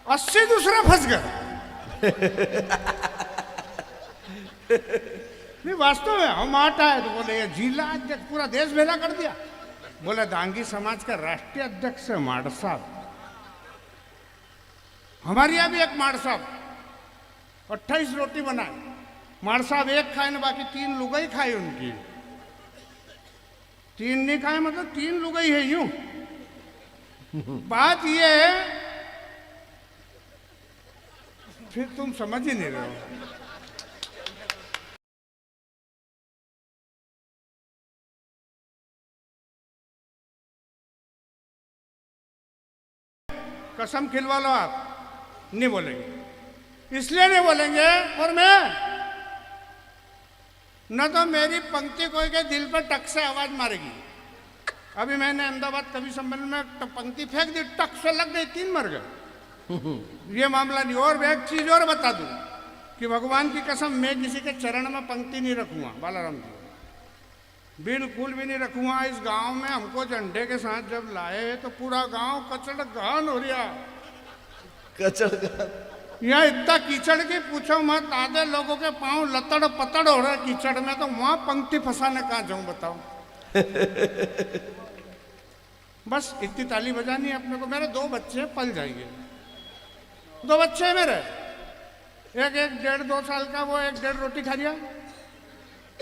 80 दूसरा फंस गया। नहीं वास्तव में हम आटा है तो बोले ये जिला अध्यक्ष पूरा देश भेला कर दिया। बोले दांगी समाज का राष्ट्रीय अध्यक्ष है माड़ साहब। हमारे यहाँ भी एक माड़ साहब 28 रोटी बनाए। माड़ साहब एक खाए ना बाकी 3 लुगाई खाई उनकी। 3 नहीं खाए मतलब 3 लुगाई है यूं। बात ये है फिर तुम समझ ही नहीं रहे हो। कसम खिलवा लो आप नहीं बोलेंगे, इसलिए नहीं बोलेंगे। और मैं न तो मेरी पंक्ति कोई के दिल पर टक से आवाज मारेगी। अभी मैंने अहमदाबाद कवि सम्मेलन में पंक्ति फेंक दी, टक से लग गई, 3 मर गए। ये मामला नहीं। और मैं एक चीज और बता दूं कि भगवान की कसम मैं किसी के चरण में पंक्ति नहीं रखूंगा। बालाराम जी बिल्कुल भी नहीं रखूंगा। इस गांव में हमको झंडे के साथ जब लाए तो पूरा गांव कचड़ गान हो रहा। कचड़ यहाँ इतना कीचड़ की पूछो मत। आधे लोगों के पांव लतड़ पतड़ हो रहा कीचड़ में, तो वहां पंक्ति फंसाने कहाँ जाऊं बताओ। बस इतनी ताली बजानी है अपने को। मेरे 2 बच्चे पल जाएंगे। 2 बच्चे हैं मेरे। एक 1.5-2 साल का, वो 1-1.5 रोटी खा लिया।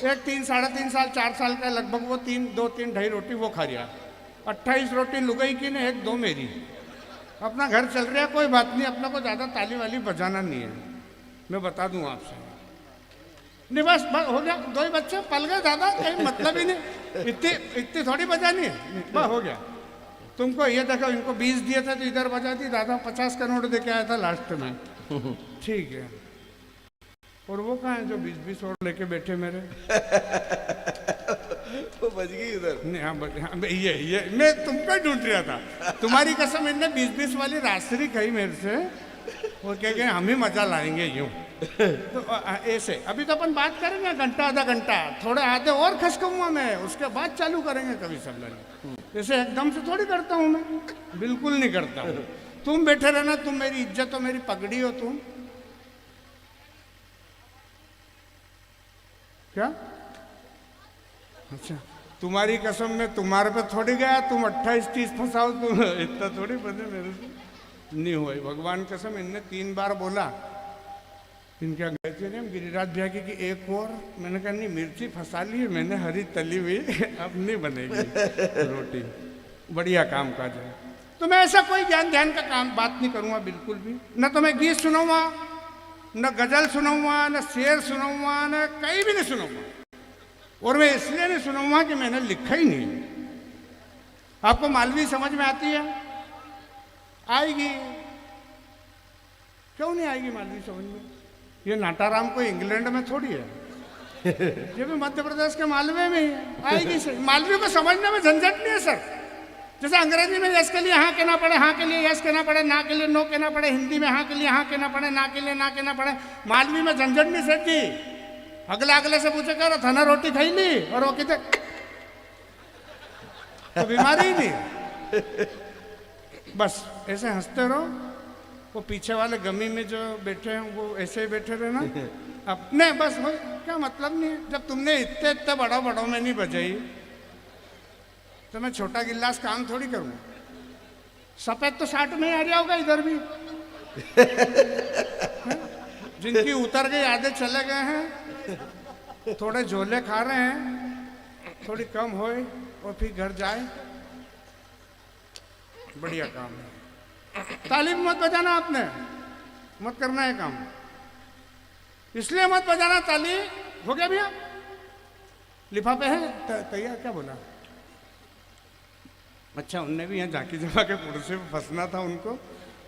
एक 3, 3.5 साल 4 साल का लगभग, वो 2-3 ढाई रोटी वो खा लिया। 28 रोटी लुगाई की ने, 1-2 मेरी। अपना घर चल रहा है, कोई बात नहीं। अपने को ज़्यादा ताली वाली बजाना नहीं है, मैं बता दूं आपसे। नहीं बस हो गया। 2 ही बच्चे पल गए, ज़्यादा कहीं मतलब ही नहीं। इतनी थोड़ी बजानी है, बस हो गया। तुमको ये देखो, इनको 20 दिए थे तो इधर बजा दी। दादा 50 का नोट दे के आया था लास्ट में। ठीक है। और वो कहाँ है जो 20-20 और लेके बैठे मेरे? वो बच गई उधर। नहीं हाँ, ये मैं तुमको ढूंढ रहा था। तुम्हारी कसम इनने 20-20 वाली राशि खाई मेरे से। वो कह गए हम ही मजा लाएंगे यूं। तो ऐसे अभी तो अपन बात करेंगे घंटा आधा घंटा, थोड़े आधे और खसकूंगा मैं, उसके बाद चालू करेंगे कवि सम्मेलन। ऐसे एकदम से थोड़ी करता हूँ मैं, बिल्कुल नहीं करता हूँ। तुम बैठे रहना, तुम मेरी इज्जत हो, मेरी पगड़ी हो तुम। क्या? अच्छा, तुम्हारी कसम में तुम्हारे पे थोड़ी गया। तुम 28-30 फंसाओ, तुम इतना थोड़ी बने मेरे से नहीं हुआ। भगवान कसम इनने 3 बार बोला। इनके गए थे हम गिरिराज भैया की एक और। मैंने कहा नहीं, मिर्ची फंसा ली है मैंने, हरी तली हुई, अब नहीं बनेगी रोटी। बढ़िया काम काज है। तो मैं ऐसा कोई ज्ञान ध्यान का काम बात नहीं करूँगा बिल्कुल भी। न तो मैं गीत सुनाऊंगा, न गजल सुनाऊंगा, न शेर सुनाऊंगा, न कहीं भी नहीं सुनाऊंगा। और मैं इसलिए नहीं सुनाऊंगा कि मैंने लिखा ही नहीं। आपको मालवी समझ में आती है? आएगी। क्यों नहीं आएगी मालवी समझ में? ये नाटाराम को इंग्लैंड में थोड़ी है, ये भी मध्य प्रदेश के मालवे में है। आएगी सर। मालवी को समझने में झंझट नहीं है सर। जैसे अंग्रेजी में यस के लिए हाँ कहना पड़े, हाँ के लिए यस कहना पड़े, ना के लिए नो कहना पड़े। हिंदी में हाँ के लिए हाँ कहना पड़े, ना के लिए ना कहना पड़े। मालवी में झंझट नहीं सर जी। अगले से पूछे कर थाना रोटी खाई ली, और वो कहते तो बीमारी ही नहीं। बस ऐसे हंसते रहो। वो पीछे वाले गमी में जो बैठे हैं वो ऐसे ही बैठे रहे ना अपने। बस हो, क्या मतलब नहीं है। जब तुमने इतने बड़ों में नहीं बजाई तो मैं छोटा गिलास काम थोड़ी करूँ। सफेद तो 60 में ही आ जाओगा इधर भी। जिनकी उतर गई आधे चले गए हैं, थोड़े झोले खा रहे हैं, थोड़ी कम होए और फिर घर जाए। बढ़िया काम है। ताली मत बजाना, आपने मत करना है काम, इसलिए मत बजाना ताली। हो गया भैया? लिफाफे हैं तैयार? क्या बोला? अच्छा, उनने भी यहाँ झांकी जमा के पुरुषे में फंसना था उनको।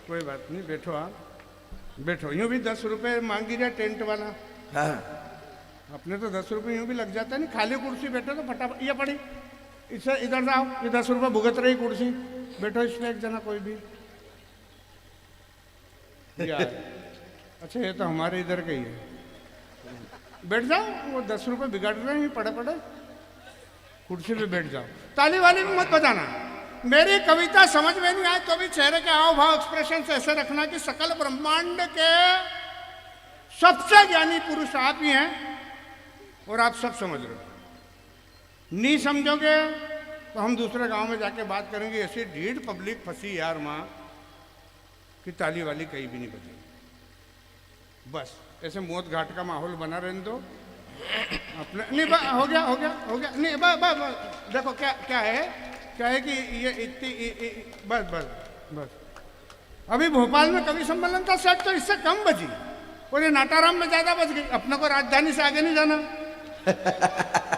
कोई बात नहीं, बैठो आप बैठो। यूँ भी 10 रुपये मांगी जाए टेंट वाला। हाँ, अपने तो 10 रुपये यूँ भी लग जाता नहीं। खाली कुर्सी बैठो तो फटाफट ये पड़ी, इससे इधर जाओ, ये 10 रुपये भुगत रही कुर्सी, बैठो इसमें एक जना कोई भी। अच्छा, ये तो हमारे इधर का ही है। बैठ जाओ, वो 10 रुपये बिगाड़ रहे हैं पड़े पड़े, कुर्सी पे बैठ जाओ। ताली वाली भी मत बजाना, मेरी कविता समझ में नहीं आए तो भी चेहरे के हाव भाव एक्सप्रेशन ऐसे रखना कि सकल ब्रह्मांड के सबसे ज्ञानी पुरुष आप ही हैं और आप सब समझ रहे हो। नहीं समझोगे तो हम दूसरे गांव में जाके बात करेंगे। ऐसी ढीठ पब्लिक फंसी यार माँ कि ताली वाली कहीं भी नहीं बची। बस ऐसे मौत घाट का माहौल बना रहने दो अपने। नहीं हो गया हो गया हो गया। नहीं देखो क्या है कि ये इतनी बस बस बस। अभी भोपाल में कवि सम्मेलन था शायद, तो इससे कम बची और ये नाटाराम में ज्यादा बच गई। अपने को राजधानी से आगे नहीं जाना।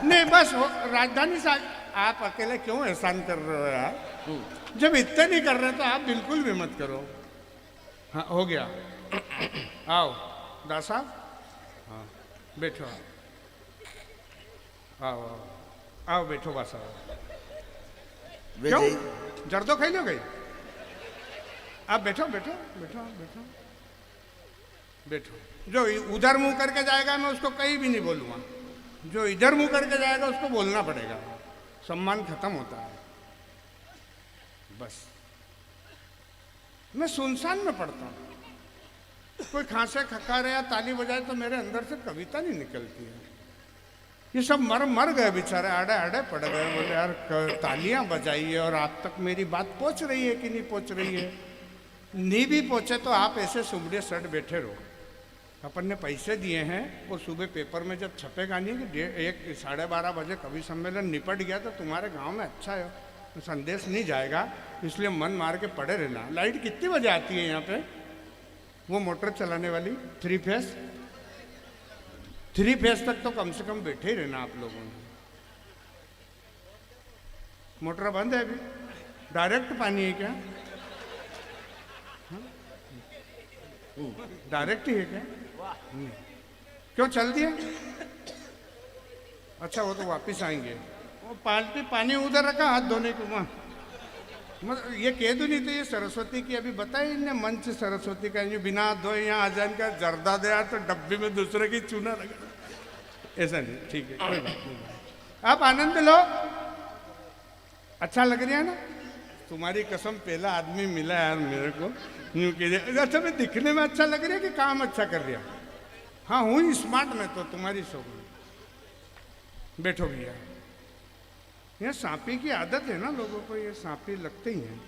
नहीं बस राजधानी से आप अकेले क्यों एहसान कर रहे हो यार? जब इतने नहीं कर रहे तो आप बिल्कुल भी मत करो। हाँ हो गया। आओ दास साहब, हाँ बैठो। आओ आओ आओ बैठो बस। आओ क्यों जर्दो खाई लो गई? आप बैठो बैठो बैठो बैठो बैठो। जो उधर मुंह करके जाएगा मैं उसको कहीं भी नहीं बोलूँगा, जो इधर मुंह करके जाएगा उसको बोलना पड़ेगा। सम्मान खत्म होता है। बस मैं सुनसान में पढ़ता हूँ। कोई खांसे खखारे या ताली बजाए तो मेरे अंदर से कविता नहीं निकलती है। ये सब मर गए बेचारे, आड़े पड़ गए। बोले यार तालियां बजाइए और आप तक मेरी बात पहुंच रही है कि नहीं पहुंच रही है? नहीं भी पहुंचे तो आप ऐसे सुबड़े सट बैठे रहो। अपन ने पैसे दिए हैं और सुबह पेपर में जब छपेगा नहीं कि 1-12:30 बजे कवि सम्मेलन निपट गया तो तुम्हारे गांव में अच्छा है संदेश नहीं जाएगा, इसलिए मन मार के पड़े रहना। लाइट कितनी बजे आती है यहाँ पे? वो मोटर चलाने वाली 3 फेस तक तो कम से कम बैठे ही रहना आप लोगों ने। मोटर बंद है अभी? डायरेक्ट पानी है क्या? डायरेक्ट ही है क्या? क्यों चल दिया? अच्छा वो तो वापिस आएंगे। वो पानी उधर रखा हाथ धोने को। वहाँ मतलब ये कह दो नहीं तो ये सरस्वती की अभी बताई इनने मंच सरस्वती का बिना हाथ धोए यहाँ आ जाने का जर्दा दे तो डब्बे में दूसरे की चूना लगा। ऐसा नहीं, ठीक है कोई बात नहीं। आप आनंद लो। अच्छा लग रहा है ना? तुम्हारी कसम पहला आदमी मिला यार मेरे को यूँ कह। अच्छा मैं दिखने में अच्छा लग रहा है कि काम अच्छा कर रहा? हाँ हूँ स्मार्ट में तो तुम्हारी शो में। बैठो भैया। ये सांपी की आदत है ना लोगों को, ये सांपी लगते ही हैं।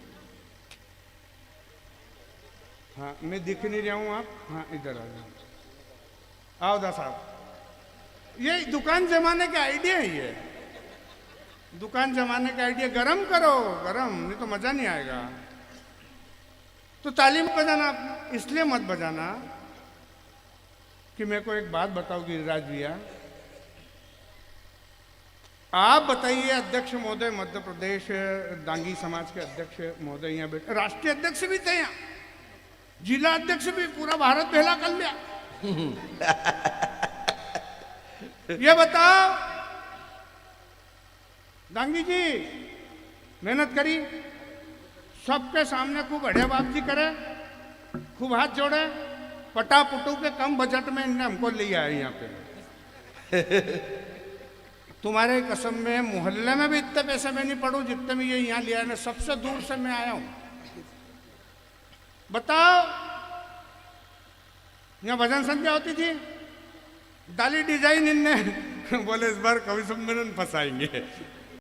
हाँ मैं दिख नहीं रहा हूँ आप? हाँ इधर आ जाओ। आओ दास साहब, ये दुकान जमाने का आइडिया है। ये दुकान जमाने का आइडिया। गरम करो गरम, नहीं तो मजा नहीं आएगा। तो ताली मत बजाना, इसलिए मत बजाना कि मेरे को एक बात बताओ गिरिराज भैया। आप बताइए अध्यक्ष महोदय, मध्य प्रदेश दांगी समाज के अध्यक्ष महोदय यहाँ बैठे, राष्ट्रीय अध्यक्ष भी थे यहाँ, जिला अध्यक्ष भी, पूरा भारत भेला कर लिया। ये बताओ दांगी जी मेहनत करी, सबके सामने खूब अड़े बाप जी करे, खूब हाथ जोड़े, पटापुटू के कम बजट में इनने हमको ले आए यहाँ पे। तुम्हारे कसम में मोहल्ले में भी इतने पैसे में नहीं पड़ू जितने में ये यहाँ लिया है। सबसे दूर से मैं आया हूँ। बताओ यहाँ भजन संध्या होती थी, डाली डिजाइन इनने बोले इस बार कवि सम्मेलन फंसाएंगे।